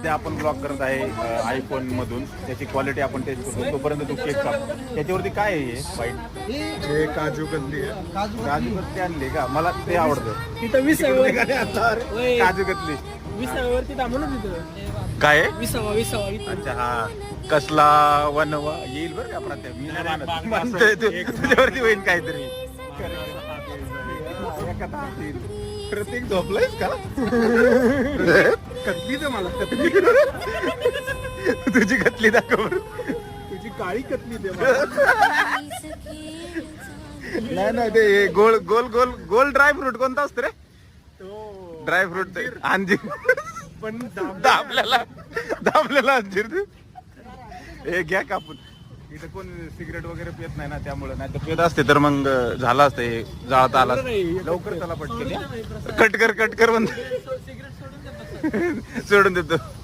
सध्या आपण ब्लॉग करत आहे आयफोन मधून. त्याची क्वालिटी आपण टेस्ट करतो. तोपर्यंत तू केक काप. त्याच्यावरती काय आहे वाईट? हे काजू कतली आहे. काजू कतली आणली का? मला ते आवडतं. तिथं 20 काजू कतली 20वरती थांबू ना तिथं. काय आहे? 20 अच्छा हा कसला वनवा येईल बरं का आपण मी नाही मानत. म्हणतोय तू, तुझ्यावरती होईल काहीतरी. प्रतीक झोपलायस का? कतली तर मला कतली. तुझी कतली दाखव. तुझी काळी कतली दे. नाही नाही ते गोल गोल गोल गोल ड्राय फ्रूट कोणता असतो रे? ड्राय फ्रूट अंजीर. पण दाबलेला अंजीर. हे घ्या कापून. इथं कोण सिगरेट वगैरे पित नाही ना, त्यामुळे नाही तर पित असते तर मग झालं असतं. हे जाळता आला लवकर. चला पटकन कट कर म्हणते. सोडून देतो.